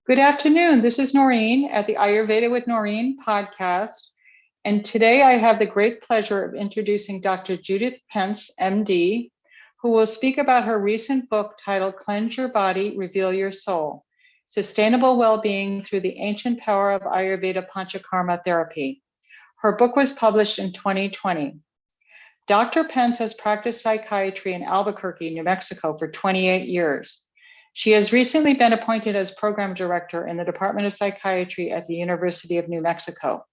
Good afternoon. This is Noreen at the Ayurveda with Noreen podcast. And today I have the great pleasure of introducing Dr. Judith Pentz, MD, who will speak about her recent book titled Cleanse Your Body, Reveal Your Soul, Sustainable Well-Being Through the Ancient Power of Ayurveda PANCHAKARMA Therapy. Her book was published in 2020. Dr. Pentz has practiced psychiatry in Albuquerque, New Mexico for 28 years. She has recently been appointed as program director in the Department of Psychiatry at the University of New Mexico.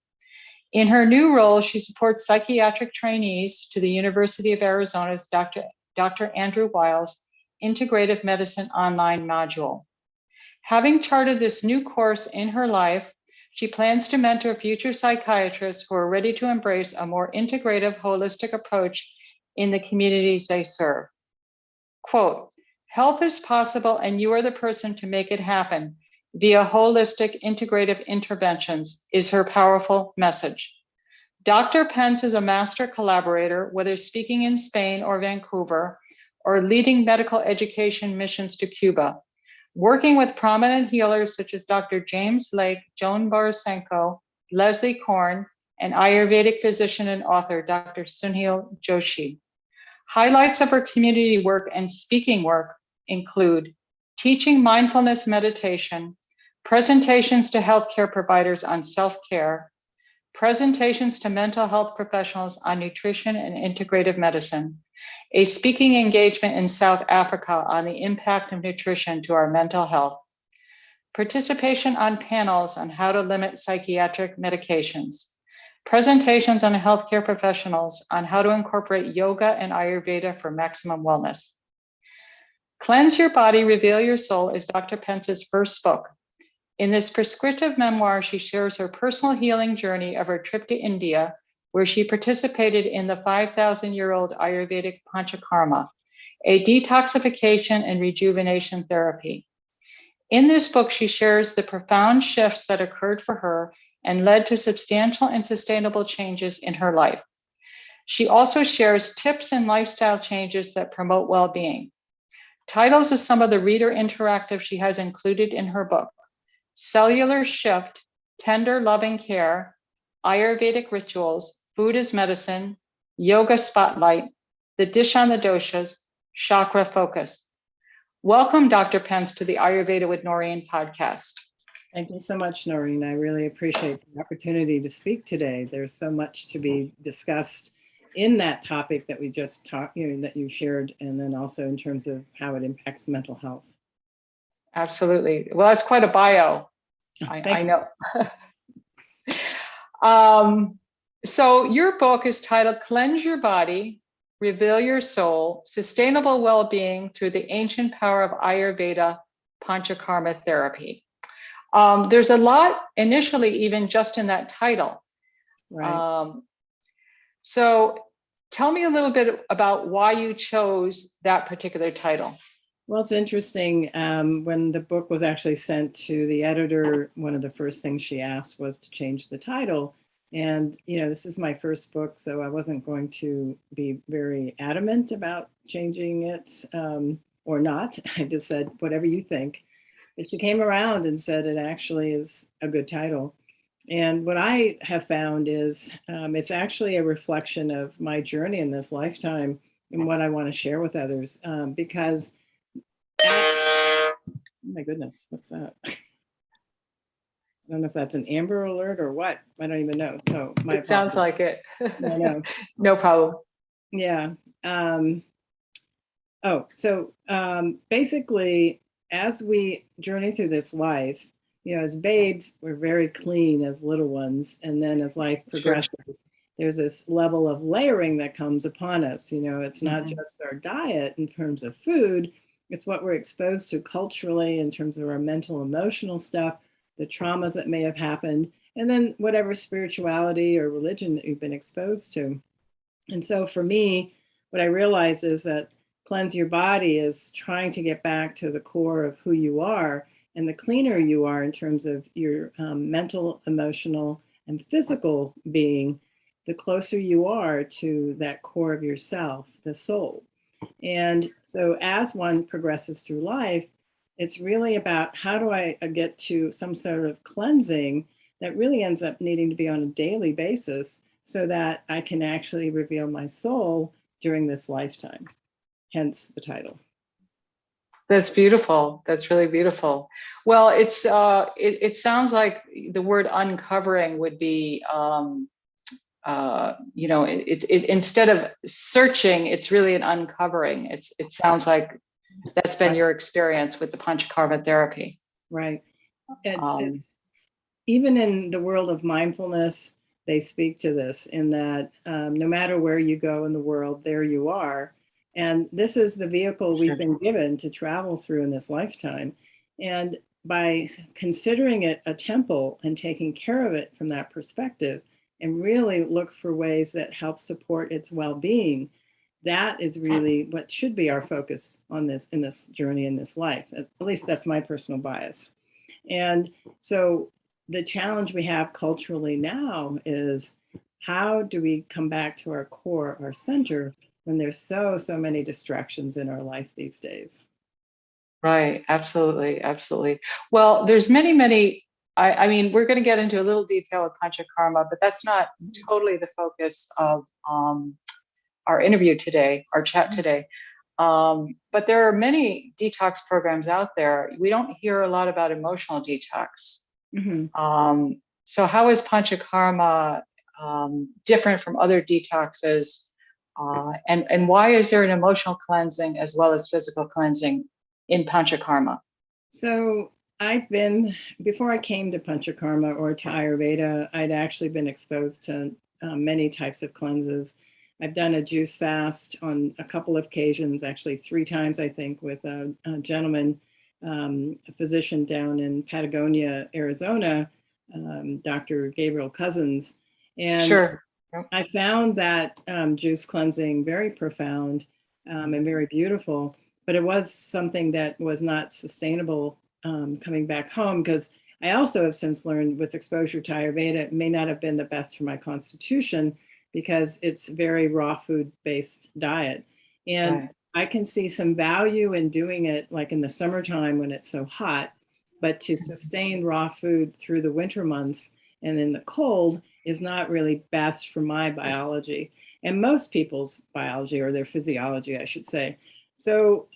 In her new role, she supports psychiatric trainees to the University of Arizona's Dr. Andrew Weil's Integrative Medicine online module. Having charted this new course in her life, she plans to mentor future psychiatrists who are ready to embrace a more integrative, holistic approach in the communities they serve. Quote, "Health is possible and you are the person to make it happen via holistic, integrative interventions," is her powerful message. Dr. Pentz is a master collaborator, whether speaking in Spain or Vancouver, or leading medical education missions to Cuba, working with prominent healers such as Dr. James Lake, Joan Borisenko, Leslie Korn, and Ayurvedic physician and author Dr. Sunil Joshi. Highlights of her community work and speaking work include teaching mindfulness meditation, presentations to healthcare providers on self-care, presentations to mental health professionals on nutrition and integrative medicine, a speaking engagement in South Africa on the impact of nutrition to our mental health, participation on panels on how to limit psychiatric medications, presentations on healthcare professionals on how to incorporate yoga and Ayurveda for maximum wellness. Cleanse Your Body, Reveal Your Soul is Dr. Pentz's first book. In this prescriptive memoir, she shares her personal healing journey of her trip to India, where she participated in the 5,000-year-old Ayurvedic PANCHAKARMA, a detoxification and rejuvenation therapy. In this book, she shares the profound shifts that occurred for her and led to substantial and sustainable changes in her life. She also shares tips and lifestyle changes that promote well-being. Titles of some of the reader interactive she has included in her book: Cellular Shift, Tender Loving Care, Ayurvedic Rituals, Food is Medicine, Yoga Spotlight, The Dish on the Doshas, Chakra Focus. Welcome, Dr. Pentz, to the Ayurveda with Noreen podcast. Thank you so much, Noreen. I really appreciate the opportunity to speak today. There's so much to be discussed in that topic that we just talked, that you shared, and then also in terms of how it impacts mental health. Absolutely. Well, that's quite a bio. I know. So your book is titled Cleanse Your Body, Reveal Your Soul, Sustainable Well-Being Through the Ancient Power of Ayurveda PANCHAKARMA Therapy. There's a lot initially, even just in that title. Right. So tell me a little bit about why you chose that particular title. Well, it's interesting. When the book was actually sent to the editor, one of the first things she asked was to change the title. And, this is my first book, so I wasn't going to be very adamant about changing it or not. I just said, whatever you think. But she came around and said it actually is a good title. And what I have found is it's actually a reflection of my journey in this lifetime and what I want to share with others. Because, oh my goodness, what's that? I don't know if that's an Amber Alert or what. I don't even know. So it sounds like it. I know. No problem. Yeah. Basically, as we journey through this life, as babes, we're very clean as little ones. And then as life progresses, there's this level of layering that comes upon us. It's not just our diet in terms of food. It's what we're exposed to culturally in terms of our mental, emotional stuff, the traumas that may have happened, and then whatever spirituality or religion that you've been exposed to. And so for me, what I realize is that Cleanse Your Body is trying to get back to the core of who you are. And the cleaner you are in terms of your mental, emotional, and physical being, the closer you are to that core of yourself, the soul. And so as one progresses through life, It's really about how do I get to some sort of cleansing that really ends up needing to be on a daily basis so that I can actually reveal my soul during this lifetime, hence the title. That's beautiful. That's really beautiful. Well, it sounds like the word uncovering would be, instead of searching, it's really an uncovering. It sounds like that's been your experience with the Panchakarma therapy. Right. It's even in the world of mindfulness, they speak to this in that no matter where you go in the world, there you are. And this is the vehicle we've been given to travel through in this lifetime. And by considering it a temple and taking care of it from that perspective, and really look for ways that help support its well-being, that is really what should be our focus on this in this journey in this life. At least that's my personal bias. And so the challenge we have culturally now is how do we come back to our core, our center, when there's so many distractions in our life these days? Right. Absolutely. Absolutely. Well, there's many. I mean, we're going to get into a little detail with Panchakarma, but that's not totally the focus of our interview today, our chat today. But there are many detox programs out there. We don't hear a lot about emotional detox. Mm-hmm. So how is Panchakarma different from other detoxes? And why is there an emotional cleansing as well as physical cleansing in Panchakarma? So before I came to Panchakarma or to Ayurveda, I'd actually been exposed to many types of cleanses. I've done a juice fast on a couple of occasions, actually 3 times, I think, with a gentleman, a physician down in Patagonia, Arizona, Dr. Gabriel Cousins. And sure. I found that juice cleansing very profound and very beautiful, but it was something that was not sustainable coming back home, because I also have since learned with exposure to Ayurveda, it may not have been the best for my constitution because it's very raw food based diet. And right. I can see some value in doing it like in the summertime when it's so hot, but to sustain raw food through the winter months and in the cold is not really best for my biology and most people's biology, or their physiology, I should say. So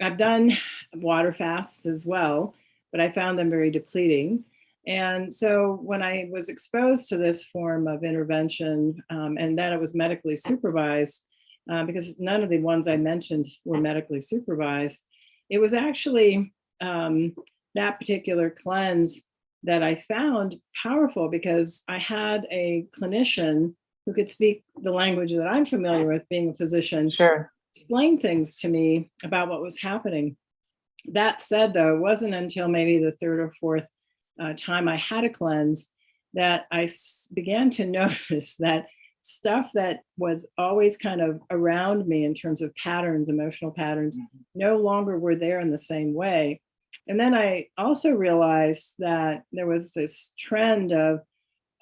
I've done water fasts as well, but I found them very depleting. And so when I was exposed to this form of intervention, and then it was medically supervised, because none of the ones I mentioned were medically supervised, it was actually that particular cleanse that I found powerful, because I had a clinician who could speak the language that I'm familiar with, being a physician, sure. Explain things to me about what was happening. That said, though, it wasn't until maybe the 3rd or 4th time I had a cleanse that I began to notice that stuff that was always kind of around me in terms of patterns, emotional patterns, no longer were there in the same way. And then I also realized that there was this trend of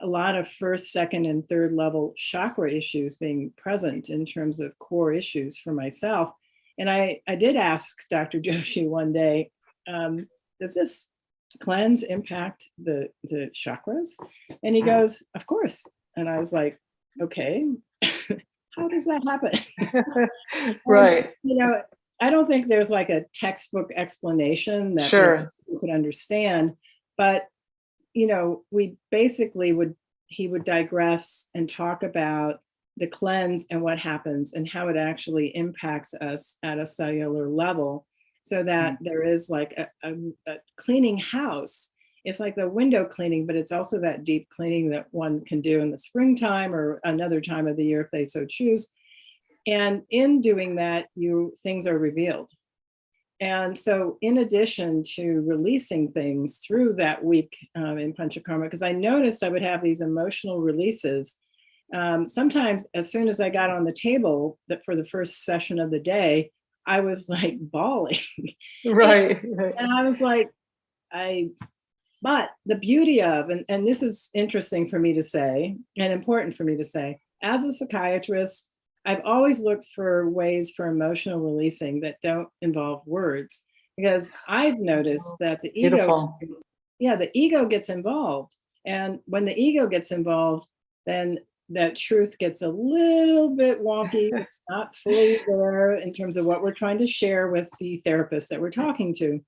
a lot of 1st, 2nd, and 3rd level chakra issues being present in terms of core issues for myself. And I did ask Dr. Joshi one day, does this cleanse impact the chakras? And he goes, of course. And I was like, okay, how does that happen? Right. And, I don't think there's like a textbook explanation that sure. you could understand, but we basically he would digress and talk about the cleanse and what happens and how it actually impacts us at a cellular level, so that there is like a cleaning house. It's like the window cleaning, but it's also that deep cleaning that one can do in the springtime or another time of the year if they so choose. And in doing that, things are revealed. And so in addition to releasing things through that week in Panchakarma, because I noticed I would have these emotional releases. Sometimes as soon as I got on the table that for the first session of the day, I was like bawling. Right. And I was like, but the beauty of, and this is interesting for me to say and important for me to say, as a psychiatrist, I've always looked for ways for emotional releasing that don't involve words, because I've noticed that the Beautiful. the ego gets involved. And when the ego gets involved, then that truth gets a little bit wonky. It's not fully there in terms of what we're trying to share with the therapist that we're talking to.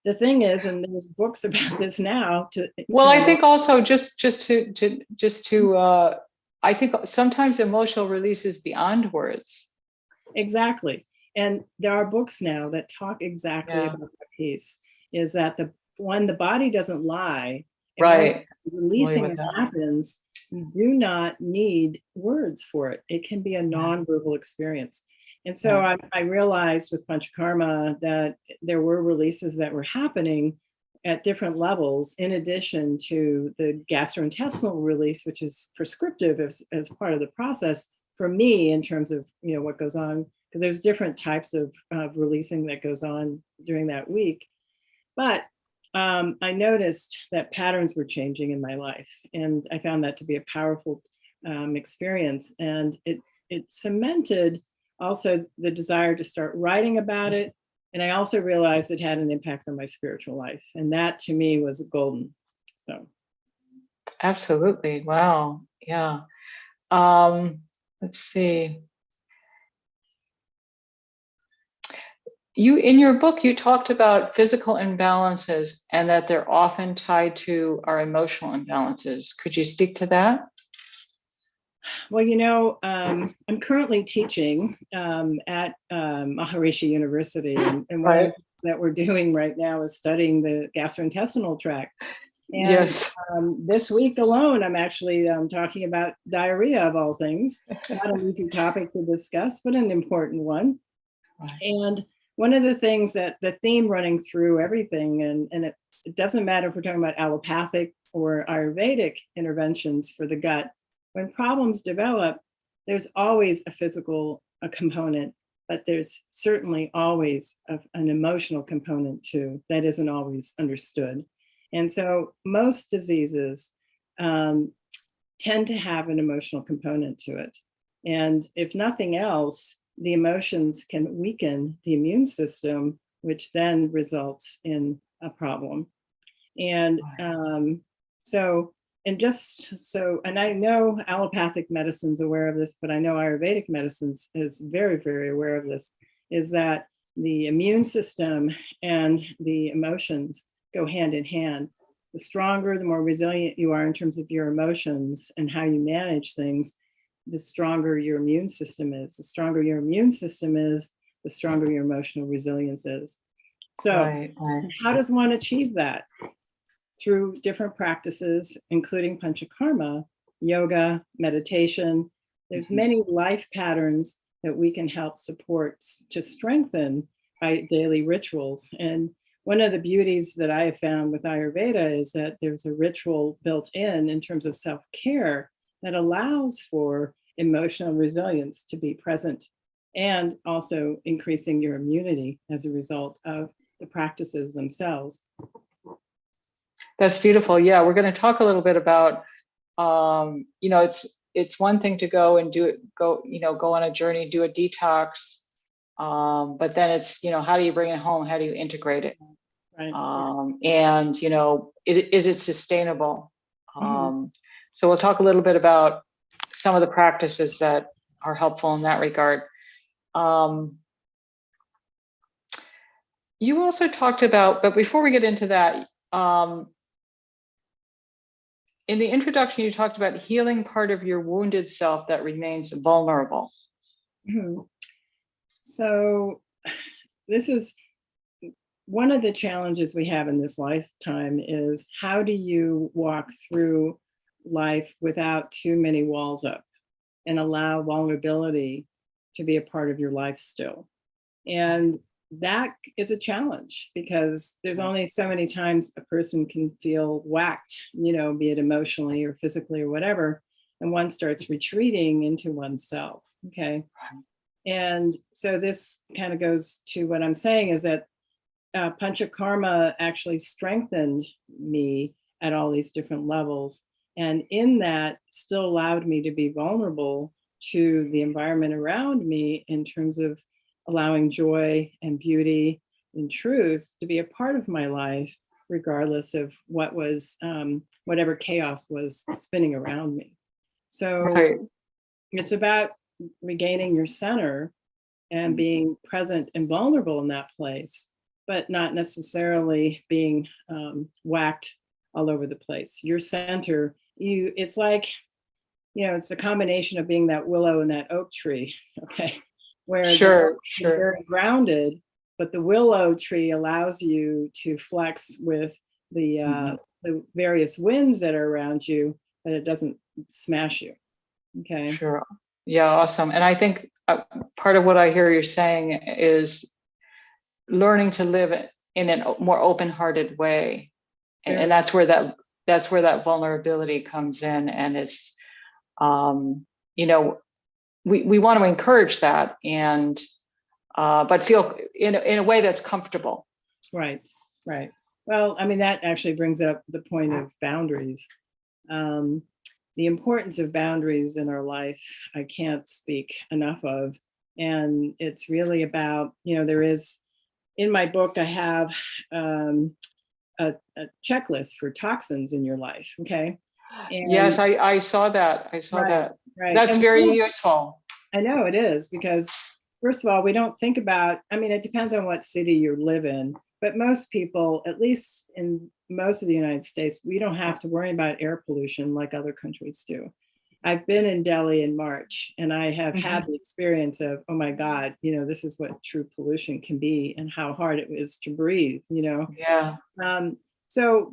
The thing is, and there's books about this now. Well, I think also just to I think sometimes emotional release is beyond words. Exactly. And there are books now that talk exactly about that piece, is that when the body doesn't lie, right, releasing it happens, you do not need words for it. It can be a non-verbal experience. And so I realized with PANCHAKARMA that there were releases that were happening at different levels, in addition to the gastrointestinal release, which is prescriptive as part of the process for me in terms of, you know, what goes on, because there's different types of releasing that goes on during that week. But I noticed that patterns were changing in my life, and I found that to be a powerful experience. And it cemented also the desire to start writing about it. And I also realized it had an impact on my spiritual life. And that to me was golden. So. Absolutely. Wow. Yeah. Let's see. In your book, you talked about physical imbalances and that they're often tied to our emotional imbalances. Could you speak to that? Well, you know, I'm currently teaching at Maharishi University, and one of the things that we're doing right now is studying the gastrointestinal tract. And yes. This week alone, I'm actually talking about diarrhea, of all things. Not an easy topic to discuss, but an important one. Right. And one of the things that the theme running through everything, and it doesn't matter if we're talking about allopathic or Ayurvedic interventions for the gut, when problems develop, there's always a physical component, but there's certainly always an emotional component too that isn't always understood. And so most diseases tend to have an emotional component to it. And if nothing else, the emotions can weaken the immune system, which then results in a problem. And and I know allopathic medicine's aware of this, but I know Ayurvedic medicine is very, very aware of this, is that the immune system and the emotions go hand in hand. The stronger, the more resilient you are in terms of your emotions and how you manage things, the stronger your immune system is. The stronger your immune system is, the stronger your emotional resilience is. So how does one achieve that? Through different practices, including PANCHAKARMA, yoga, meditation. There's many life patterns that we can help support to strengthen by daily rituals. And one of the beauties that I have found with Ayurveda is that there's a ritual built in terms of self-care that allows for emotional resilience to be present, and also increasing your immunity as a result of the practices themselves. That's beautiful. Yeah, we're going to talk a little bit about, you know, it's one thing to go and go on a journey, do a detox, but then it's, you know, how do you bring it home? How do you integrate it? Right. And, you know, is it sustainable? So we'll talk a little bit about some of the practices that are helpful in that regard. You also talked about, but before we get into that, in the introduction, you talked about healing part of your wounded self that remains vulnerable. So this is one of the challenges we have in this lifetime, is how do you walk through life without too many walls up and allow vulnerability to be a part of your life still? And that is a challenge, because there's only so many times a person can feel whacked, you know, be it emotionally or physically or whatever, and one starts retreating into oneself. Okay. And so this kind of goes to what I'm saying, is that PANCHAKARMA actually strengthened me at all these different levels. And in that, still allowed me to be vulnerable to the environment around me in terms of allowing joy and beauty in truth to be a part of my life, regardless of what was, whatever chaos was spinning around me. So Right. it's about regaining your center and being present and vulnerable in that place, but not necessarily being whacked all over the place. Your center, it's like, it's a combination of being that willow and that oak tree, okay? Where the oak is very grounded, but the willow tree allows you to flex with the various winds that are around you, but it doesn't smash you, okay? Sure. Yeah, awesome. And I think part of what I hear you're saying is learning to live in a more open-hearted way, and that's where that vulnerability comes in, and is, we want to encourage that, and but feel in a way that's comfortable. Right. Well, I mean, that actually brings up the point of boundaries. The importance of boundaries in our life, I can't speak enough of. And it's really about, there is, in my book, I have a checklist for toxins in your life, okay? And yes, I saw that. Right. That's very useful. I know it is, because first of all, we don't think about, it depends on what city you live in, but most people, at least in most of the United States, we don't have to worry about air pollution like other countries do. I've been in Delhi in March, and I have had the experience of, oh my God, this is what true pollution can be, and how hard it is to breathe, Yeah. So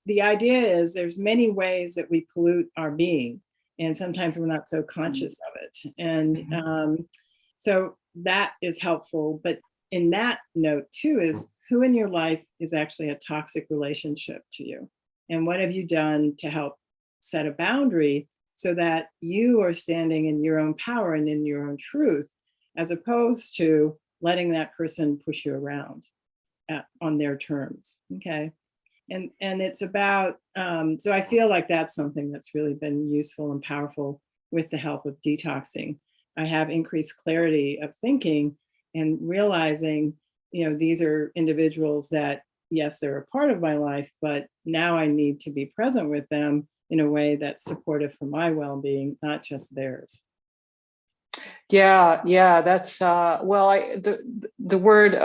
the idea is there's many ways that we pollute our being, and sometimes we're not so conscious of it. And so that is helpful. But in that note too is, who in your life is actually a toxic relationship to you? And what have you done to help set a boundary so that you are standing in your own power and in your own truth, as opposed to letting that person push you around on their terms, okay? And it's about, so I feel like that's something that's really been useful and powerful with the help of detoxing. I have increased clarity of thinking and realizing, these are individuals that, yes, they're a part of my life, but now I need to be present with them in a way that's supportive for my well-being, not just theirs. Yeah, that's, the word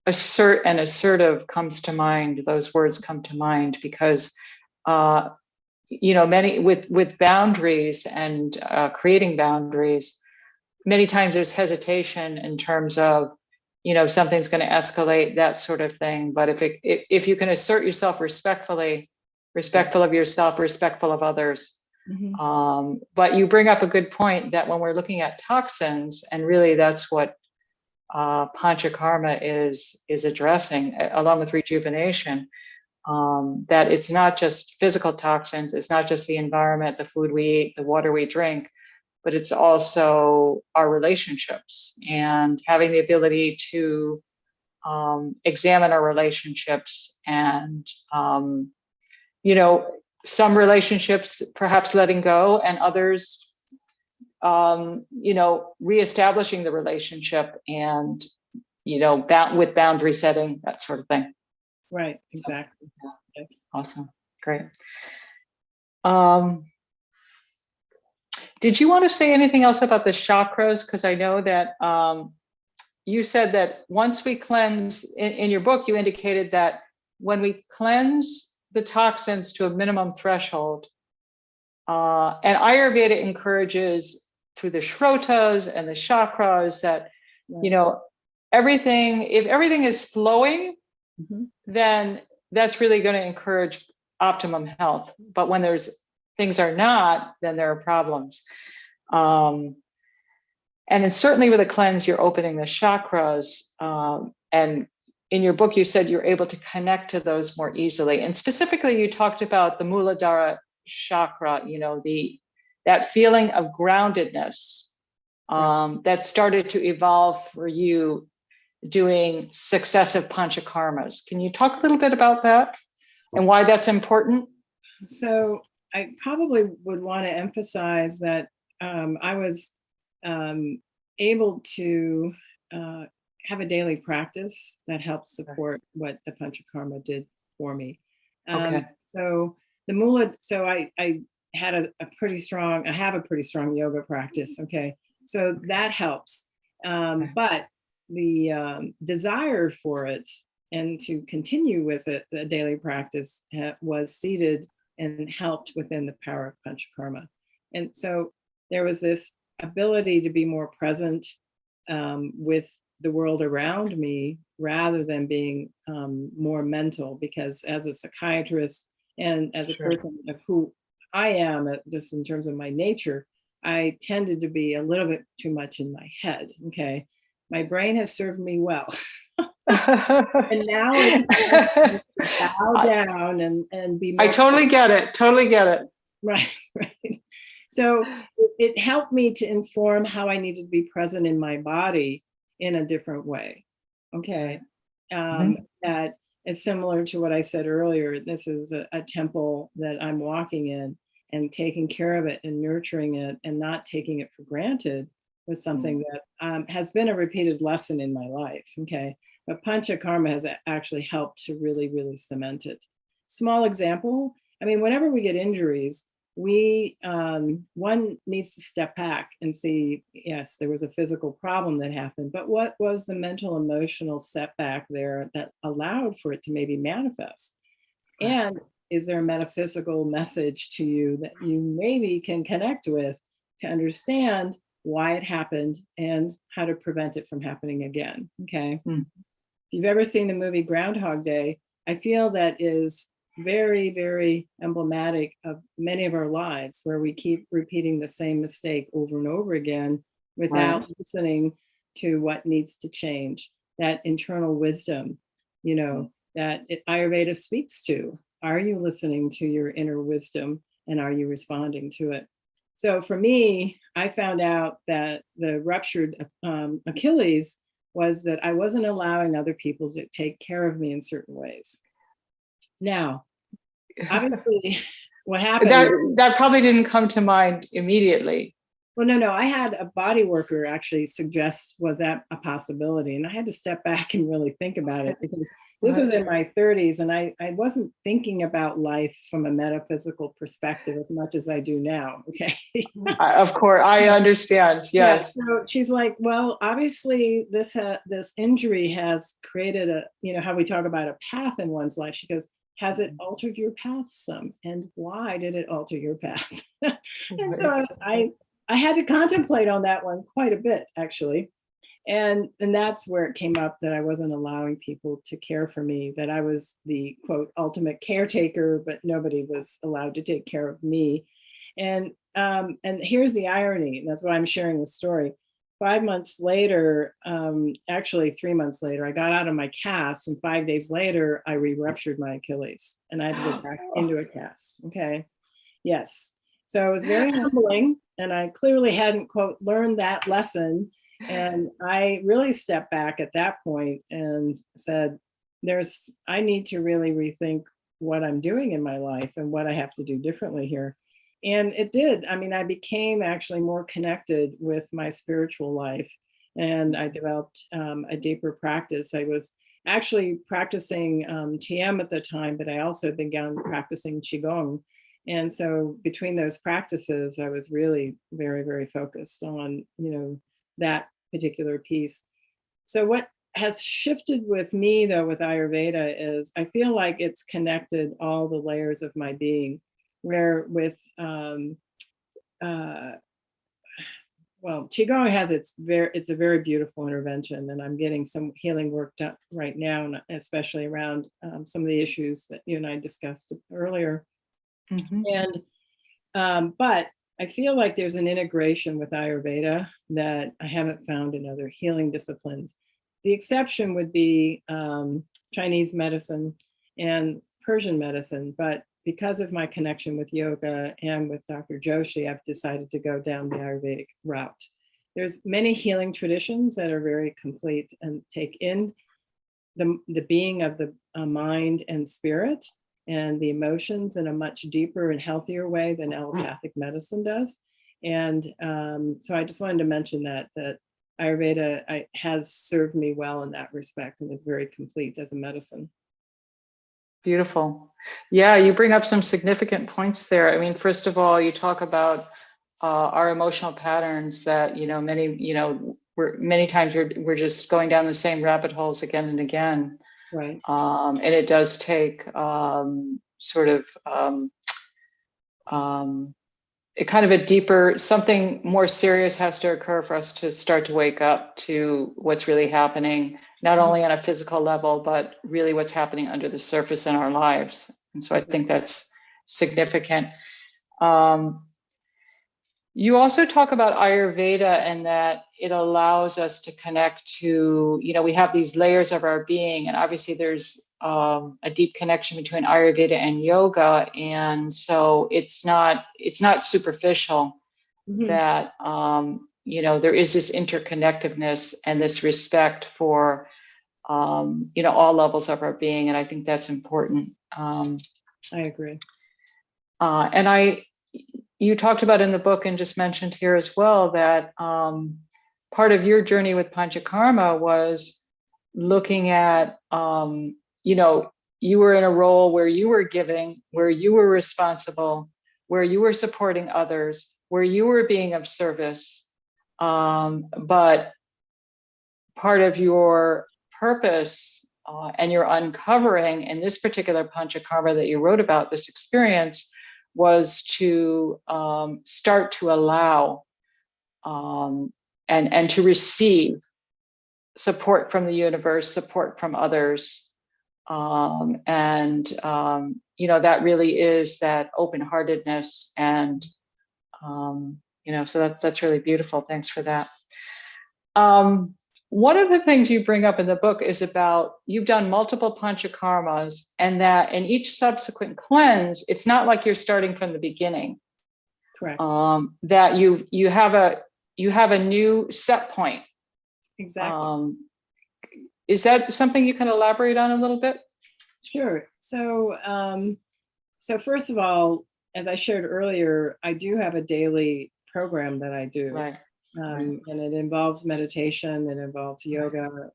assert and assertive comes to mind. Those words come to mind because, many with boundaries and creating boundaries, many times there's hesitation in terms of, something's going to escalate, that sort of thing. But if you can assert yourself respectfully, respectful of yourself, respectful of others. But you bring up a good point that when we're looking at toxins, and really that's what PANCHAKARMA is addressing, along with rejuvenation, that it's not just physical toxins, it's not just the environment, the food we eat, the water we drink, but it's also our relationships, and having the ability to examine our relationships, and some relationships perhaps letting go, and others reestablishing the relationship, and with boundary setting, that sort of thing. Right, exactly. So, yeah. Yes. Awesome. Great. Did you want to say anything else about the chakras? Because I know that you said that once we cleanse, in your book, you indicated that when we cleanse the toxins to a minimum threshold, and Ayurveda encourages through the shrotas and the chakras that, if everything is flowing, then that's really going to encourage optimum health. But when things are not, then there are problems. And then certainly with a cleanse, you're opening the chakras. And in your book, you said you're able to connect to those more easily. And specifically, you talked about the Muladhara chakra, that feeling of groundedness that started to evolve for you doing successive panchakarmas. Can you talk a little bit about that and why that's important? So I probably would want to emphasize that I was able to have a daily practice that helps support what the Panchakarma did for me. Okay. So the Mula, so I had I have a pretty strong yoga practice. Okay. So that helps. But the desire for it and to continue with it, the daily practice was seated and helped within the power of Panchakarma. And so there was this ability to be more present with the world around me rather than being more mental, because as a psychiatrist and as a person of who I am, just in terms of my nature, I tended to be a little bit too much in my head. Okay. My brain has served me well. And now it's bow down and be more. I totally get it. Totally get it. Right, right. So it helped me to inform how I needed to be present in my body in a different way. Okay. That is similar to what I said earlier. This is a temple that I'm walking in, and taking care of it and nurturing it and not taking it for granted was something that has been a repeated lesson in my life. Okay. But Panchakarma has actually helped to really, really cement it. Small example. I mean, whenever we get injuries, one needs to step back and see, yes, there was a physical problem that happened, but what was the mental, emotional setback there that allowed for it to maybe manifest? And is there a metaphysical message to you that you maybe can connect with to understand why it happened and how to prevent it from happening again? Okay. If you've ever seen the movie Groundhog Day, I feel that is very, very emblematic of many of our lives, where we keep repeating the same mistake over and over again without listening to what needs to change. That internal wisdom, that Ayurveda speaks to. Are you listening to your inner wisdom, and are you responding to it? So for me, I found out that the ruptured Achilles was that I wasn't allowing other people to take care of me in certain ways. Now, obviously, what happened... That probably didn't come to mind immediately. Well, no. I had a body worker actually suggest, was that a possibility? And I had to step back and really think about it, because this was in my 30s, and I wasn't thinking about life from a metaphysical perspective as much as I do now. Okay. Of course, I understand. Yes. Yeah, so she's like, well, obviously this injury has created how we talk about a path in one's life. She goes, has it altered your path some? And why did it alter your path? And so I had to contemplate on that one quite a bit, actually. And that's where it came up that I wasn't allowing people to care for me, that I was the, quote, ultimate caretaker, but nobody was allowed to take care of me. And here's the irony, and that's why I'm sharing the story. 5 months later, actually 3 months later, I got out of my cast, and 5 days later, I re-ruptured my Achilles, and I had to go back into a cast. Okay. Yes. So it was very humbling, and I clearly hadn't, quote, learned that lesson. And I really stepped back at that point and said, I need to really rethink what I'm doing in my life and what I have to do differently here. And it did. I mean, I became actually more connected with my spiritual life, and I developed a deeper practice. I was actually practicing TM at the time, but I also began practicing Qigong. And so between those practices, I was really very, very focused on, that particular piece. So what has shifted with me, though, with Ayurveda is I feel like it's connected all the layers of my being, where with, Qigong it's a very beautiful intervention, and I'm getting some healing work done right now, especially around some of the issues that you and I discussed earlier. And, but I feel like there's an integration with Ayurveda that I haven't found in other healing disciplines. The exception would be Chinese medicine and Persian medicine, but because of my connection with yoga and with Dr. Joshi, I've decided to go down the Ayurvedic route. There's many healing traditions that are very complete and take in the being of the mind and spirit and the emotions in a much deeper and healthier way than allopathic medicine does. And so I just wanted to mention that Ayurveda has served me well in that respect, and is very complete as a medicine. Beautiful. Yeah, you bring up some significant points there. I mean, first of all, you talk about our emotional patterns that, many times we're just going down the same rabbit holes again and again. Right. And it does take it kind of a deeper, something more serious has to occur for us to start to wake up to what's really happening, not only on a physical level, but really what's happening under the surface in our lives. And so I think that's significant. You also talk about Ayurveda and that it allows us to connect to, we have these layers of our being, and obviously there's a deep connection between Ayurveda and yoga. And so it's not superficial that, there is this interconnectedness and this respect for, all levels of our being. And I think that's important. I agree. And you talked about in the book and just mentioned here as well that part of your journey with Panchakarma was looking at, you were in a role where you were giving, where you were responsible, where you were supporting others, where you were being of service. But part of your purpose and your uncovering in this particular Panchakarma that you wrote about, this experience, was to start to allow and to receive support from the universe, support from others. That really is that open-heartedness. And, so that's really beautiful. Thanks for that. One of the things you bring up in the book is about you've done multiple panchakarmas, and that in each subsequent cleanse, it's not like you're starting from the beginning. Correct. That you have a new set point. Exactly. Is that something you can elaborate on a little bit? Sure. So first of all, as I shared earlier, I do have a daily program that I do. Right. And it involves meditation, it involves yoga,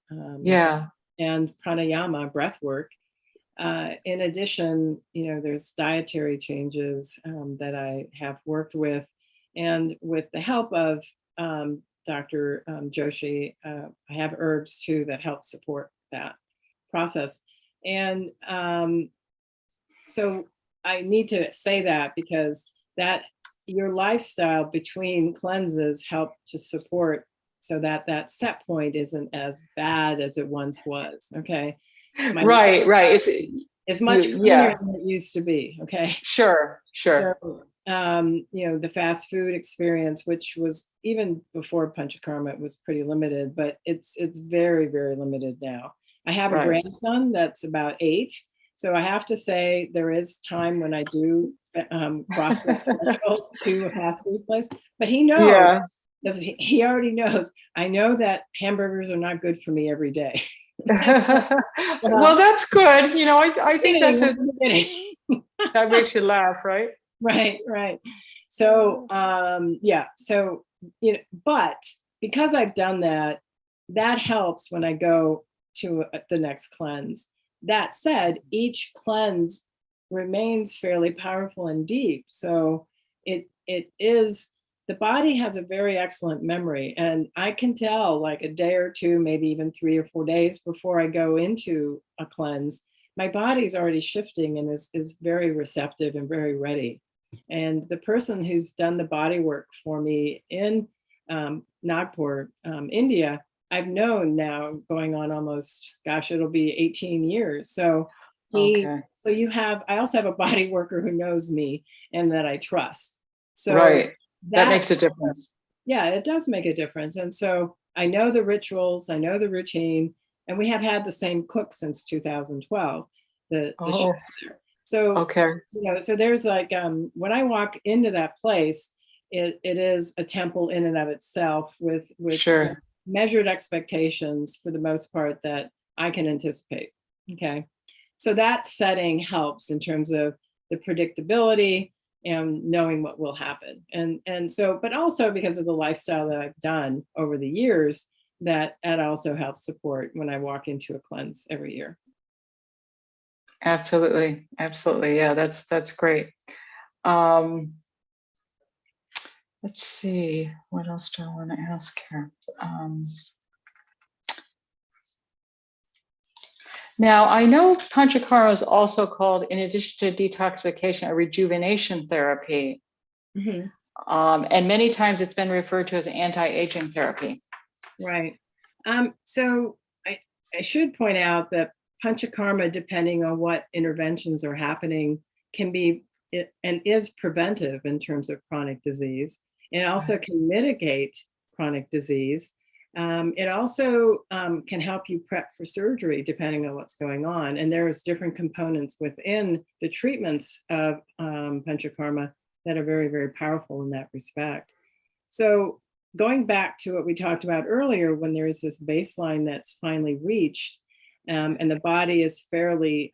and pranayama, breath work. In addition, there's dietary changes that I have worked with, and with the help of Dr. Joshi, I have herbs too that help support that process. And so I need to say that because your lifestyle between cleanses help to support so that set point isn't as bad as it once was. Okay. Right. It's much cleaner than it used to be. Okay. Sure. So, the fast food experience, which was even before Panchakarma, it was pretty limited, but it's very, very limited now. I have a grandson that's about 8. So I have to say there is time when I do cross the threshold to a fast food place, but he knows, because he already knows, I know that hamburgers are not good for me every day. Well, that's good. I think that's that makes you laugh, right? Right. So, but because I've done that helps when I go to the next cleanse. That said, each cleanse remains fairly powerful and deep. So it is, the body has a very excellent memory. And I can tell like a day or two, maybe even 3 or 4 days before I go into a cleanse, my body's already shifting and is very receptive and very ready. And the person who's done the body work for me in Nagpur, India, I've known now going on almost, it'll be 18 years. So I also have a body worker who knows me and that I trust. So that makes a difference. Yeah, it does make a difference. And so I know the rituals, I know the routine, and we have had the same cook since 2012, the chef there. So, so there's like, when I walk into that place, it is a temple in and of itself with measured expectations for the most part that I can anticipate. Okay. So that setting helps in terms of the predictability and knowing what will happen. And so, but also because of the lifestyle that I've done over the years, that also helps support when I walk into a cleanse every year. Absolutely. Absolutely. Yeah, that's great. Let's see, what else do I want to ask here? Now, I know Panchakarma is also called, in addition to detoxification, a rejuvenation therapy. Mm-hmm. And many times it's been referred to as anti-aging therapy. Right. So I should point out that Panchakarma, depending on what interventions are happening, can be and is preventive in terms of chronic disease. It also can mitigate chronic disease. It also can help you prep for surgery depending on what's going on. And there's different components within the treatments of Panchakarma that are very, very powerful in that respect. So going back to what we talked about earlier, when there is this baseline that's finally reached and the body is fairly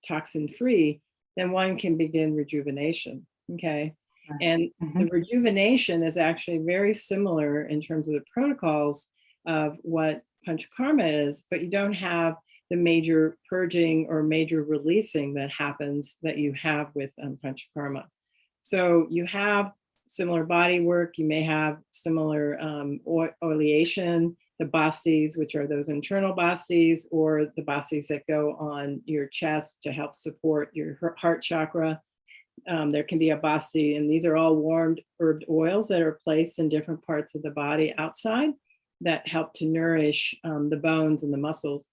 toxin-free, then one can begin rejuvenation, okay? And the rejuvenation is actually very similar in terms of the protocols of what Panchakarma is, but you don't have the major purging or major releasing that happens that you have with Panchakarma. So you have similar body work, you may have similar oleation, the bastis, which are those internal bastis, or the bastis that go on your chest to help support your heart chakra. There can be a basti, and these are all warmed herbed oils that are placed in different parts of the body outside that help to nourish the bones and the muscles.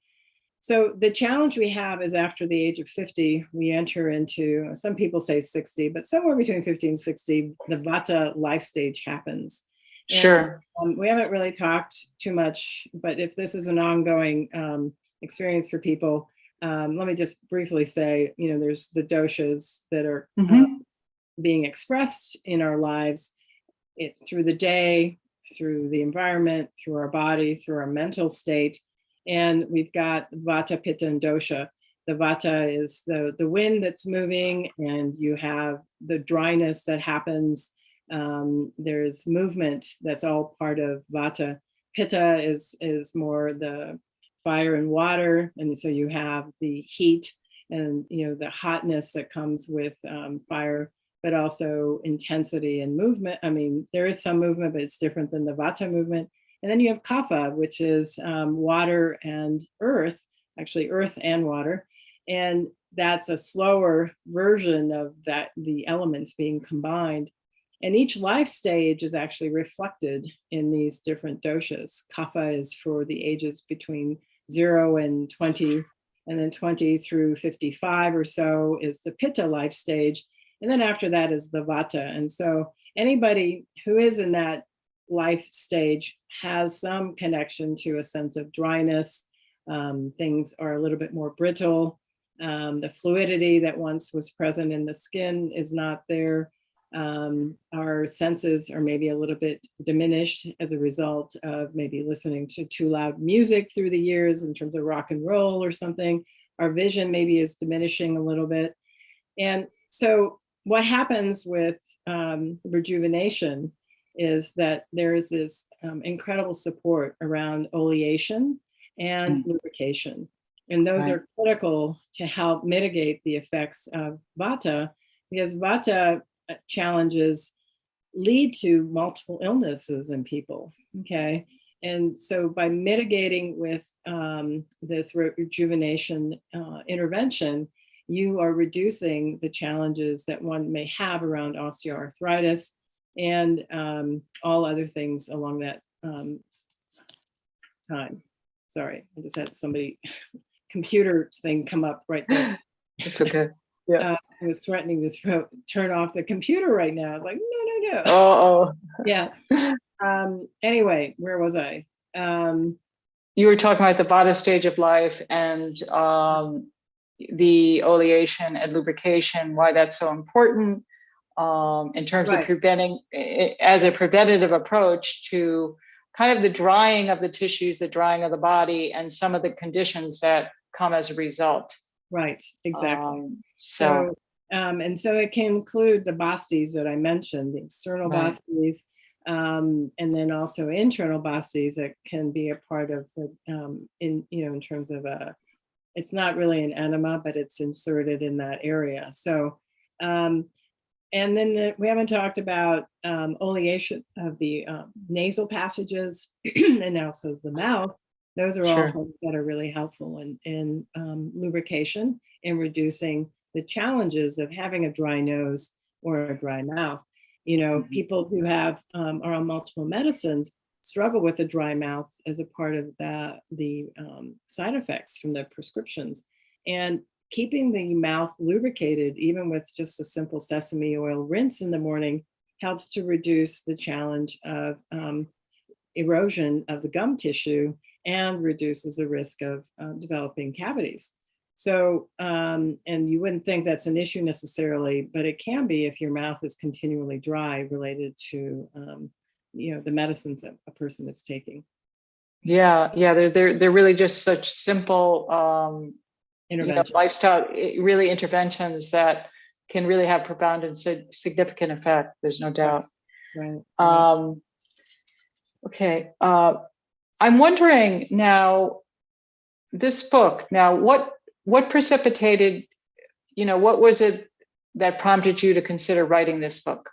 So the challenge we have is after the age of 50, we enter into, some people say 60, but somewhere between 50 and 60, the Vata life stage happens. And, sure. We haven't really talked too much, but if this is an ongoing experience for people, let me just briefly say, there's the doshas that are being expressed in our lives through the day, through the environment, through our body, through our mental state. And we've got Vata, Pitta, and Dosha. The Vata is the wind that's moving, and you have the dryness that happens. There's movement that's all part of Vata. Pitta is more the fire and water, and so you have the heat and the hotness that comes with fire, but also intensity and movement. I mean, there is some movement, but it's different than the Vata movement. And then you have Kapha, which is water and earth, actually earth and water. And that's a slower version of that, the elements being combined. And each life stage is actually reflected in these different doshas. Kapha is for the ages between 0 and 20, and then 20 through 55 or so is the Pitta life stage. And then after that is the Vata. And so anybody who is in that life stage has some connection to a sense of dryness. Things are a little bit more brittle. The fluidity that once was present in the skin is not there. Our senses are maybe a little bit diminished as a result of maybe listening to too loud music through the years in terms of rock and roll or something. Our vision maybe is diminishing a little bit. And so what happens with rejuvenation is that there is this incredible support around oleation and lubrication. And those are critical to help mitigate the effects of Vata, because Vata challenges lead to multiple illnesses in people, okay? And so by mitigating with this rejuvenation intervention, you are reducing the challenges that one may have around osteoarthritis and all other things along that time. Sorry, I just had somebody computer thing come up right there. It's okay. Yeah. I was threatening to turn off the computer right now. I was like, no. Oh. Yeah. Anyway, where was I? You were talking about the Vata stage of life and the oleation and lubrication, why that's so important. In terms of preventing, as a preventative approach to kind of the drying of the tissues, the drying of the body, and some of the conditions that come as a result. Right, exactly. And so it can include the bastis that I mentioned, the external bastis, And then also internal bhastis that can be a part of the, in terms of it's not really an enema, but it's inserted in that area. So, and then we haven't talked about oleation of the nasal passages and also the mouth. Those are all things that are really helpful in lubrication and reducing the challenges of having a dry nose or a dry mouth. People who have are on multiple medicines struggle with a dry mouth as a part of the side effects from the prescriptions. And keeping the mouth lubricated, even with just a simple sesame oil rinse in the morning, helps to reduce the challenge of erosion of the gum tissue and reduces the risk of developing cavities. So, and you wouldn't think that's an issue necessarily, but it can be if your mouth is continually dry related to, the medicines that a person is taking. Yeah, they're really just such simple lifestyle, really interventions that can really have profound and significant effect. There's no doubt. Right. Okay. I'm wondering now, this book, now what precipitated, what was it that prompted you to consider writing this book?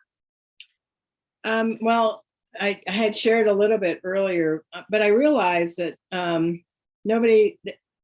Well, I had shared a little bit earlier, but I realized that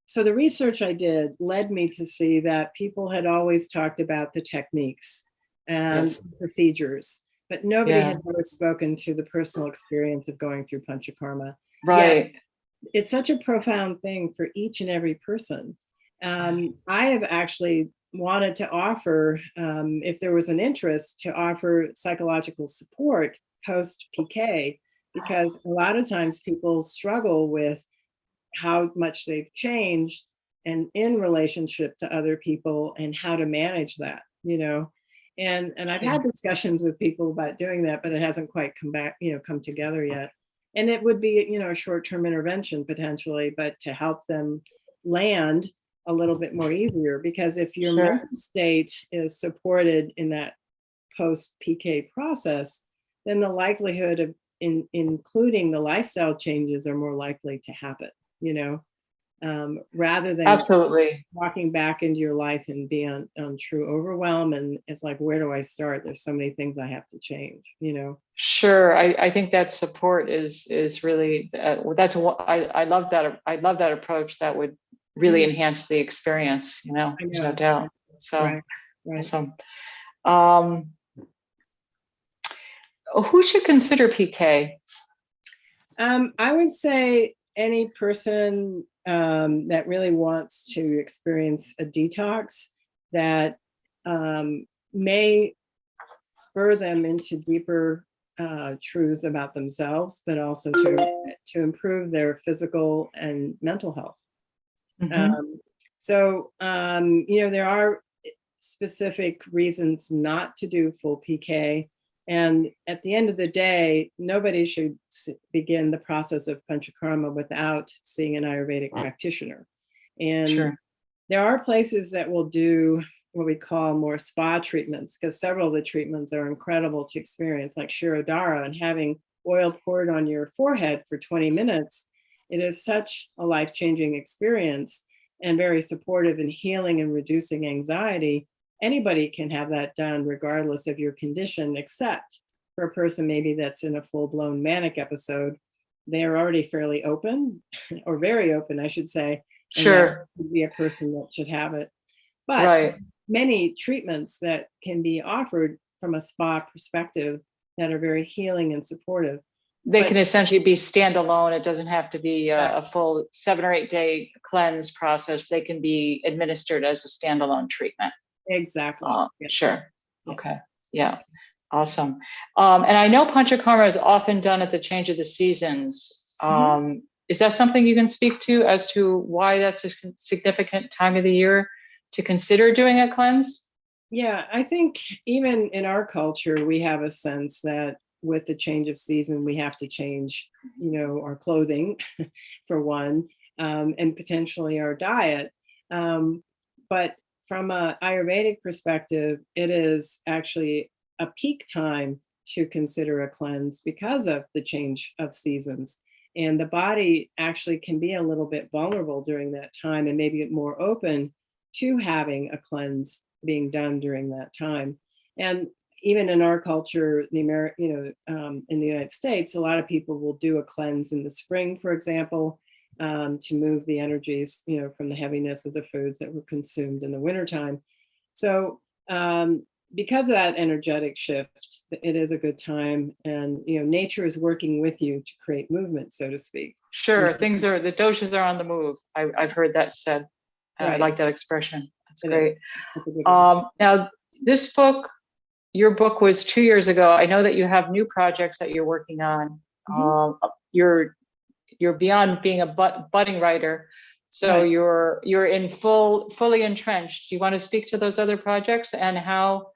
so the research I did led me to see that people had always talked about the techniques and procedures, but nobody had ever spoken to the personal experience of going through PANCHAKARMA. Right. Yet, it's such a profound thing for each and every person. I have actually wanted to offer, if there was an interest, to offer psychological support post PK, because a lot of times people struggle with how much they've changed and in relationship to other people and how to manage that, and I've had discussions with people about doing that, but it hasn't quite come together yet. And it would be, a short-term intervention potentially, but to help them land a little bit more easier, because if your mental state is supported in that post PK process, then the likelihood of including the lifestyle changes are more likely to happen, rather than absolutely walking back into your life and be on true overwhelm. And it's like, where do I start? There's so many things I have to change, Sure. I think that support is really, that's what I love that. I love that approach. That would really enhance the experience, there's no doubt. So awesome. Who should consider PK? I would say any person that really wants to experience a detox that may spur them into deeper truths about themselves, but also to improve their physical and mental health. There are specific reasons not to do full PK. And at the end of the day, nobody should begin the process of PANCHAKARMA without seeing an Ayurvedic practitioner. And there are places that will do what we call more spa treatments, because several of the treatments are incredible to experience, like Shirodhara, and having oil poured on your forehead for 20 minutes. It is such a life-changing experience and very supportive in healing and reducing anxiety. Anybody can have that done regardless of your condition, except for a person maybe that's in a full-blown manic episode. They are already fairly open, or very open, I should say. And that would be a person that should have it. But many treatments that can be offered from a spa perspective that are very healing and supportive. They can essentially be standalone. It doesn't have to be a full 7 or 8 day cleanse process. They can be administered as a standalone treatment. Exactly. Sure. Okay. Yeah. Awesome. And I know PANCHAKARMA is often done at the change of the seasons. Is that something you can speak to as to why that's a significant time of the year to consider doing a cleanse? Yeah, I think even in our culture, we have a sense that with the change of season, we have to change, our clothing for one, and potentially our diet. But from an Ayurvedic perspective, it is actually a peak time to consider a cleanse because of the change of seasons. And the body actually can be a little bit vulnerable during that time and maybe more open to having a cleanse being done during that time. And even in our culture, in the United States, a lot of people will do a cleanse in the spring, for example, to move the energies, from the heaviness of the foods that were consumed in the wintertime. So because of that energetic shift, it is a good time. And, nature is working with you to create movement, so to speak. Sure. The doshas are on the move. I've heard that said. Right. I like that expression. That's great. Now, this book, your book was 2 years ago. I know that you have new projects that you're working on. Mm-hmm. You're beyond being a budding writer. So right. you're in fully entrenched. Do you want to speak to those other projects and how,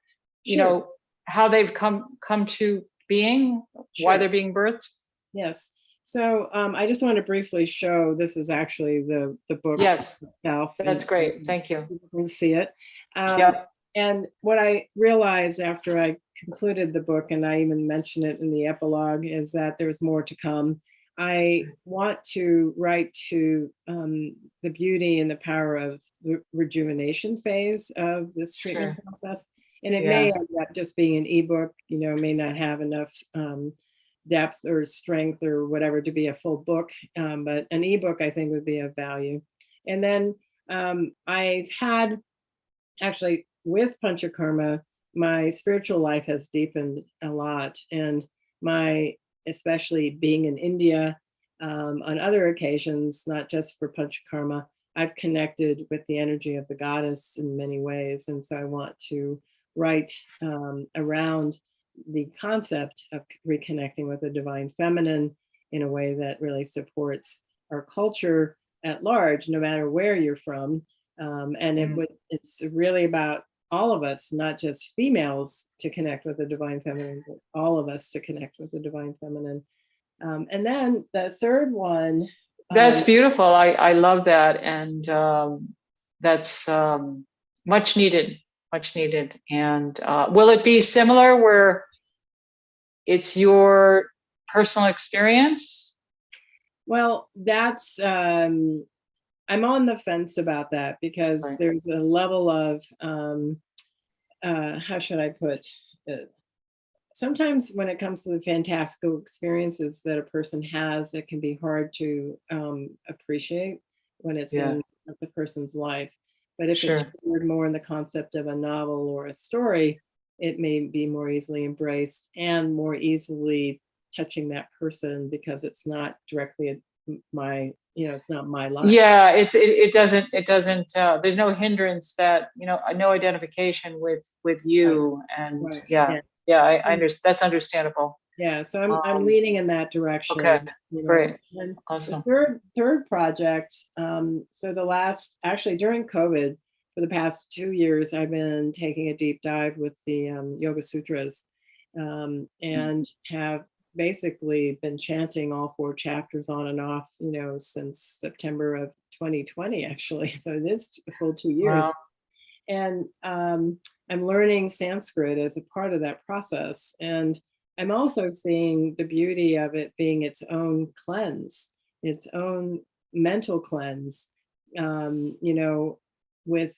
Sure. How they've come to being, sure. Why they're being birthed? Yes. So I just want to briefly show, this is actually the book. Yes, itself. That's great. Thank you. You can see it. Yep. And what I realized after I concluded the book, and I even mentioned it in the epilogue, is that there's more to come. I want to write to the beauty and the power of the rejuvenation phase of this treatment sure. process. And it may end up just being an ebook, may not have enough depth or strength or whatever to be a full book, but an ebook I think would be of value. And then I've had, actually with PANCHAKARMA, my spiritual life has deepened a lot, and especially being in India, on other occasions, not just for PANCHAKARMA, I've connected with the energy of the goddess in many ways. And so I want to write around the concept of reconnecting with the divine feminine in a way that really supports our culture at large, no matter where you're from. And it's really about all of us, not just females, to connect with the divine feminine, but all of us to connect with the divine feminine. And then the third one. That's beautiful. I love that. And that's much needed. And will it be similar where it's your personal experience? Well, that's, I'm on the fence about that, because right. there's a level of, how should I put it? Sometimes when it comes to the fantastical experiences that a person has, it can be hard to appreciate when it's in the person's life. But if it's more in the concept of a novel or a story, it may be more easily embraced and more easily touching that person, because it's not directly it's not my life. Yeah, it doesn't there's no hindrance that, no identification with you. Right. And I understand. That's understandable. Yeah, so I'm leaning in that direction. Okay, great. And awesome. The third project, during COVID, for the past 2 years, I've been taking a deep dive with the Yoga Sutras, and have basically been chanting all 4 chapters on and off, since September of 2020, actually. So it is a full 2 years. Wow. And I'm learning Sanskrit as a part of that process. And I'm also seeing the beauty of it being its own cleanse, its own mental cleanse, with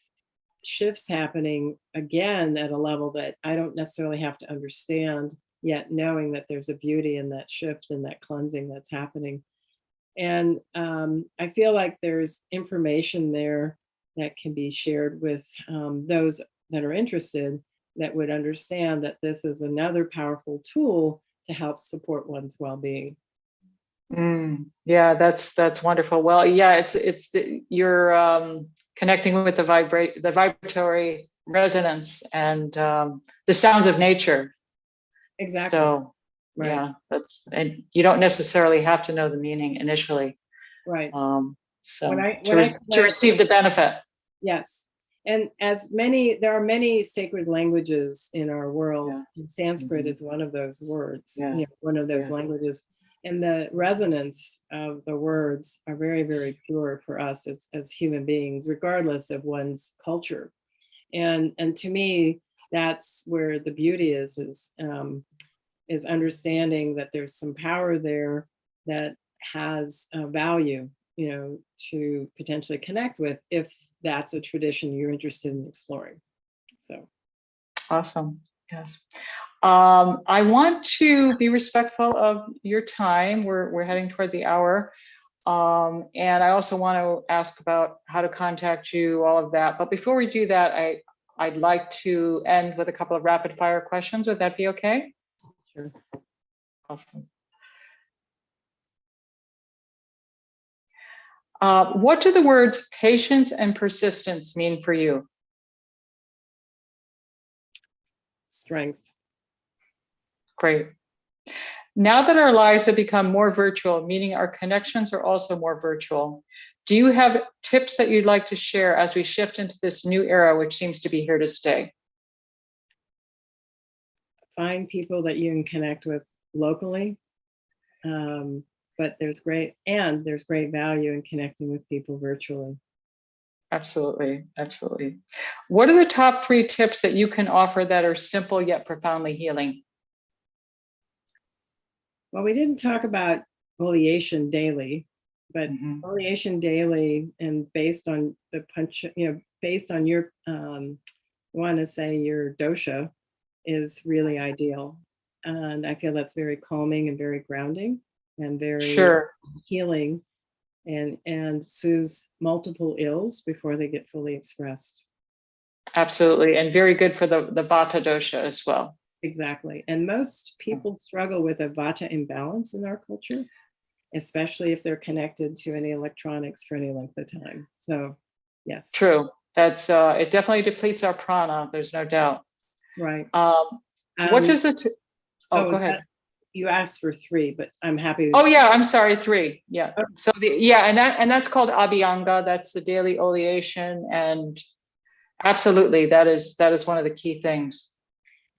shifts happening again at a level that I don't necessarily have to understand, yet knowing that there's a beauty in that shift and that cleansing that's happening. And I feel like there's information there that can be shared with those that are interested, that would understand that this is another powerful tool to help support one's well-being. Yeah, that's wonderful. Well, yeah, you're connecting with the vibratory resonance and the sounds of nature. Exactly. So right. And you don't necessarily have to know the meaning initially. Right. To receive the benefit. Yes. And there are many sacred languages in our world. Yeah. And Sanskrit is one of those words, one of those languages. And the resonance of the words are very, very pure for us as human beings, regardless of one's culture. And to me, that's where the beauty is is understanding that there's some power there that has value, to potentially connect with, if that's a tradition you're interested in exploring. So awesome. Yes. I want to be respectful of your time. We're heading toward the hour. And I also want to ask about how to contact you, all of that. But before we do that, I'd like to end with a couple of rapid fire questions. Would that be okay? sure. Awesome. What do the words patience and persistence mean for you? Strength. Great. Now that our lives have become more virtual, meaning our connections are also more virtual, do you have tips that you'd like to share as we shift into this new era, which seems to be here to stay? Find people that you can connect with locally. But there's great value in connecting with people virtually. Absolutely. Absolutely. What are the top 3 tips that you can offer that are simple yet profoundly healing? Well, we didn't talk about foliation daily, but foliation daily, and based on the based on your, want to say your dosha, is really ideal. And I feel that's very calming and very grounding and very healing, and soothes multiple ills before they get fully expressed. Absolutely. And very good for the vata dosha as well. Exactly. And most people struggle with a vata imbalance in our culture, especially if they're connected to any electronics for any length of time. So, yes. True. That's it definitely depletes our prana. There's no doubt. Right. What does it? Go ahead. You asked for 3, but I'm happy. Oh yeah, I'm sorry, 3. Yeah. Okay. So and that's called Avianca. That's the daily oleation, and absolutely, that is one of the key things.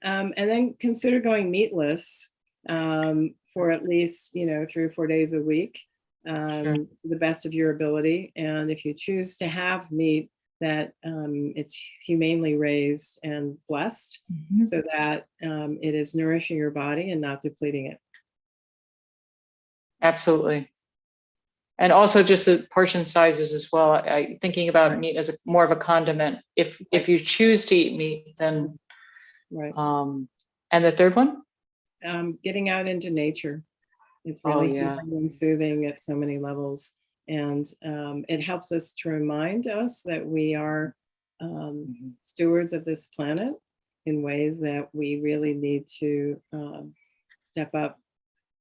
And then consider going meatless for at least 3 or 4 days a week, to the best of your ability. And if you choose to have meat, that it's humanely raised and blessed, so that it is nourishing your body and not depleting it. Absolutely. And also just the portion sizes as well. Thinking about meat as more of a condiment. If you choose to eat meat, then and the third one? Getting out into nature. It's really healing and soothing at so many levels. And it helps us to remind us that we are stewards of this planet in ways that we really need to step up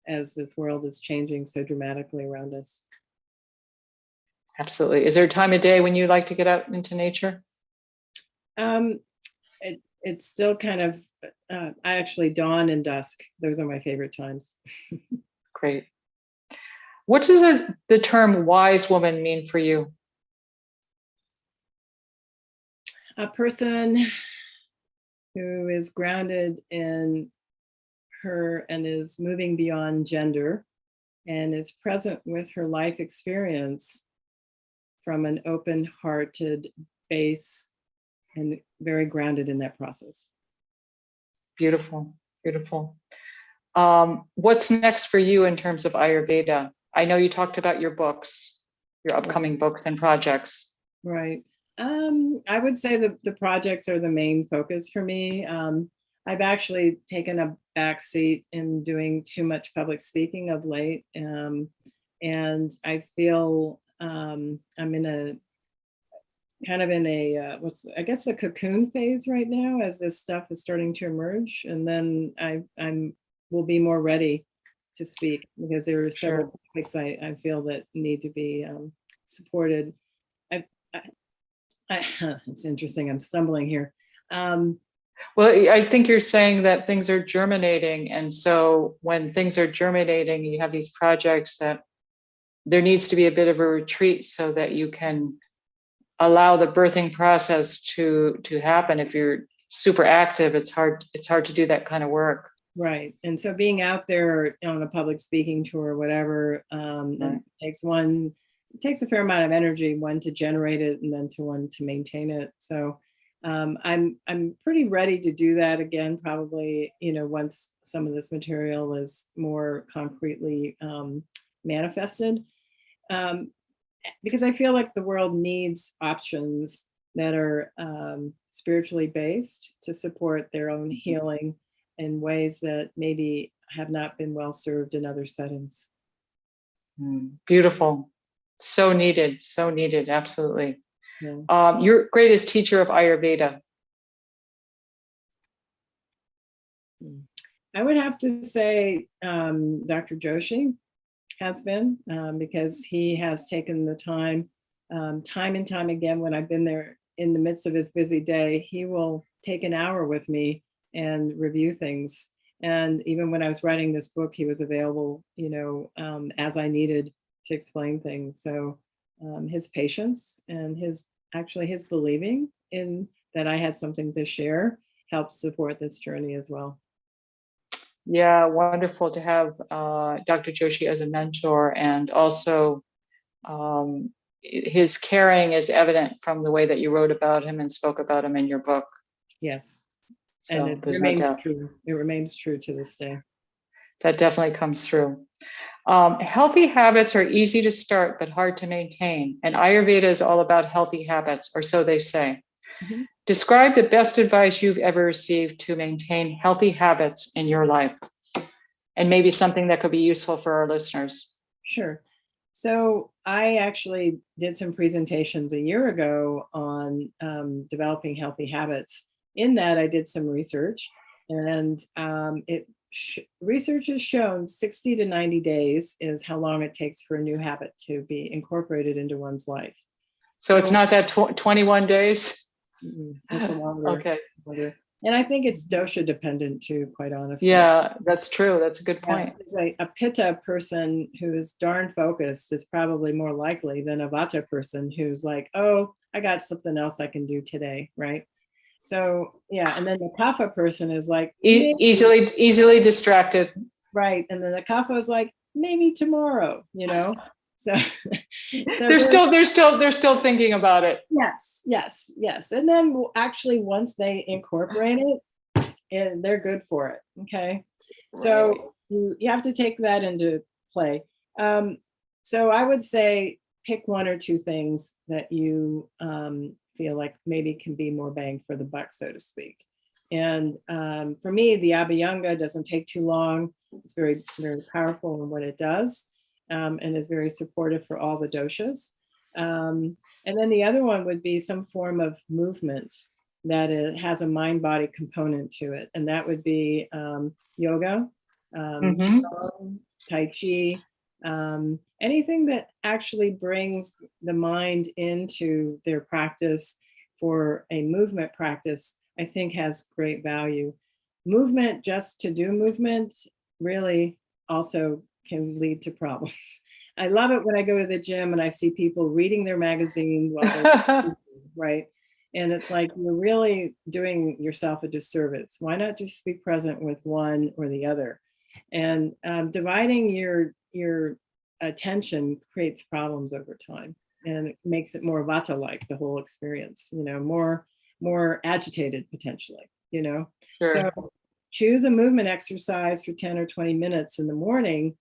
as this world is changing so dramatically around us. Absolutely. Is there a time of day when you like to get out into nature? It's still kind of, I actually dawn and dusk. Those are my favorite times. Great. What does the term wise woman mean for you? A person who is grounded in her and is moving beyond gender and is present with her life experience from an open-hearted base and very grounded in that process. Beautiful, beautiful. What's next for you in terms of Ayurveda? I know you talked about your books, your upcoming books and projects. Right. I would say the projects are the main focus for me. I've actually taken a back seat in doing too much public speaking of late. And I feel I'm in a kind of in a, I guess a cocoon phase right now as this stuff is starting to emerge. And then I will be more ready to speak because there are several topics I feel that need to be supported. It's interesting, I'm stumbling here. Well, I think you're saying that things are germinating. And so when things are germinating, you have these projects that there needs to be a bit of a retreat so that you can allow the birthing process to happen. If you're super active, it's hard to do that kind of work. Right. And so being out there on a public speaking tour or whatever, it takes a fair amount of energy, one to generate it and then one to maintain it. So I'm pretty ready to do that again, probably, once some of this material is more concretely manifested. Because I feel like the world needs options that are spiritually based to support their own healing in ways that maybe have not been well served in other settings. Beautiful. So needed, absolutely. Yeah. Your greatest teacher of Ayurveda? I would have to say Dr. Joshi has been, because he has taken the time and time again, when I've been there in the midst of his busy day, he will take an hour with me and review things. And even when I was writing this book, he was available, as I needed to explain things. So his patience and his believing in that I had something to share helped support this journey as well. Yeah, wonderful to have Dr. Joshi as a mentor, and also his caring is evident from the way that you wrote about him and spoke about him in your book. Yes, so and it remains true. It remains true to this day. That definitely comes through. Healthy habits are easy to start but hard to maintain, and Ayurveda is all about healthy habits, or so they say. Mm-hmm. Describe the best advice you've ever received to maintain healthy habits in your life, and maybe something that could be useful for our listeners. Sure. So I actually did some presentations a year ago on developing healthy habits. In that, I did some research, and research has shown 60 to 90 days is how long it takes for a new habit to be incorporated into one's life. So it's not that 21 days? It's a longer. Okay. And I think it's dosha dependent too, quite honestly. Yeah, that's true. That's a good point. A pitta person who's darn focused is probably more likely than a vata person who's like, oh, I got something else I can do today, right? So yeah, and then the kapha person is like easily distracted, right? And then the kapha is like, maybe tomorrow, So, they're still thinking about it. Yes. And then actually, once they incorporate it, and they're good for it. Okay. Right. So you have to take that into play. So I would say pick one or two things that you feel like maybe can be more bang for the buck, so to speak. And for me, the Avianca doesn't take too long. It's very, very powerful in what it does. And is very supportive for all the doshas. And then the other one would be some form of movement that it has a mind-body component to it. And that would be yoga, tai chi, anything that actually brings the mind into their practice for a movement practice, I think has great value. Movement, just to do movement, really also can lead to problems. I love it when I go to the gym and I see people reading their magazine while they're right? And it's like, you're really doing yourself a disservice. Why not just be present with one or the other? And dividing your attention creates problems over time, and it makes it more vata-like, the whole experience, more agitated potentially, Sure. So choose a movement exercise for 10 or 20 minutes in the morning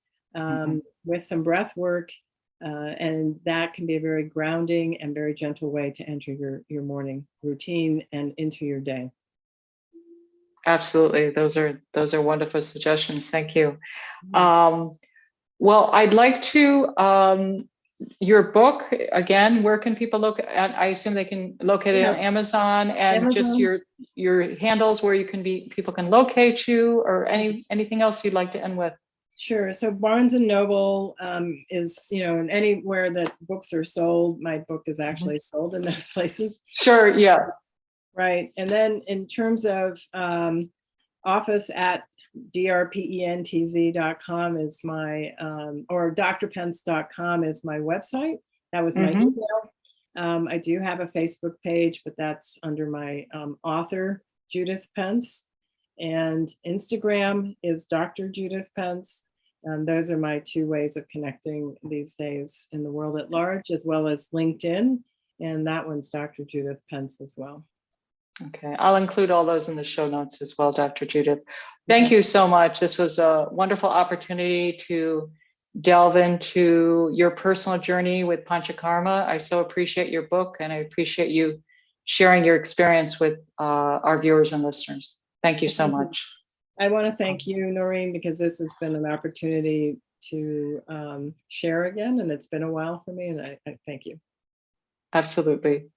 with some breath work, and that can be a very grounding and very gentle way to enter your morning routine and into your day. Absolutely. Those are wonderful suggestions. Thank you. Well, I'd like to, your book, again, where can people look at? I assume they can locate it on Amazon, and just your handles where people can locate you, or anything else you'd like to end with. Sure. So Barnes and Noble is, and anywhere that books are sold, my book is actually sold in those places. Sure. Yeah. Right. And then in terms of office at drpentz.com is my, or drpentz.com is my website. That was my email. I do have a Facebook page, but that's under my author, Judith Pentz. And Instagram is Dr. Judith Pentz. Those are my two ways of connecting these days in the world at large, as well as LinkedIn. And that one's Dr. Judith Pentz as well. Okay, I'll include all those in the show notes as well, Dr. Judith. Thank you so much. This was a wonderful opportunity to delve into your personal journey with Panchakarma. I so appreciate your book, and I appreciate you sharing your experience with our viewers and listeners. Thank you so much. I want to thank you, Noreen, because this has been an opportunity to share again, and it's been a while for me, and I thank you. Absolutely.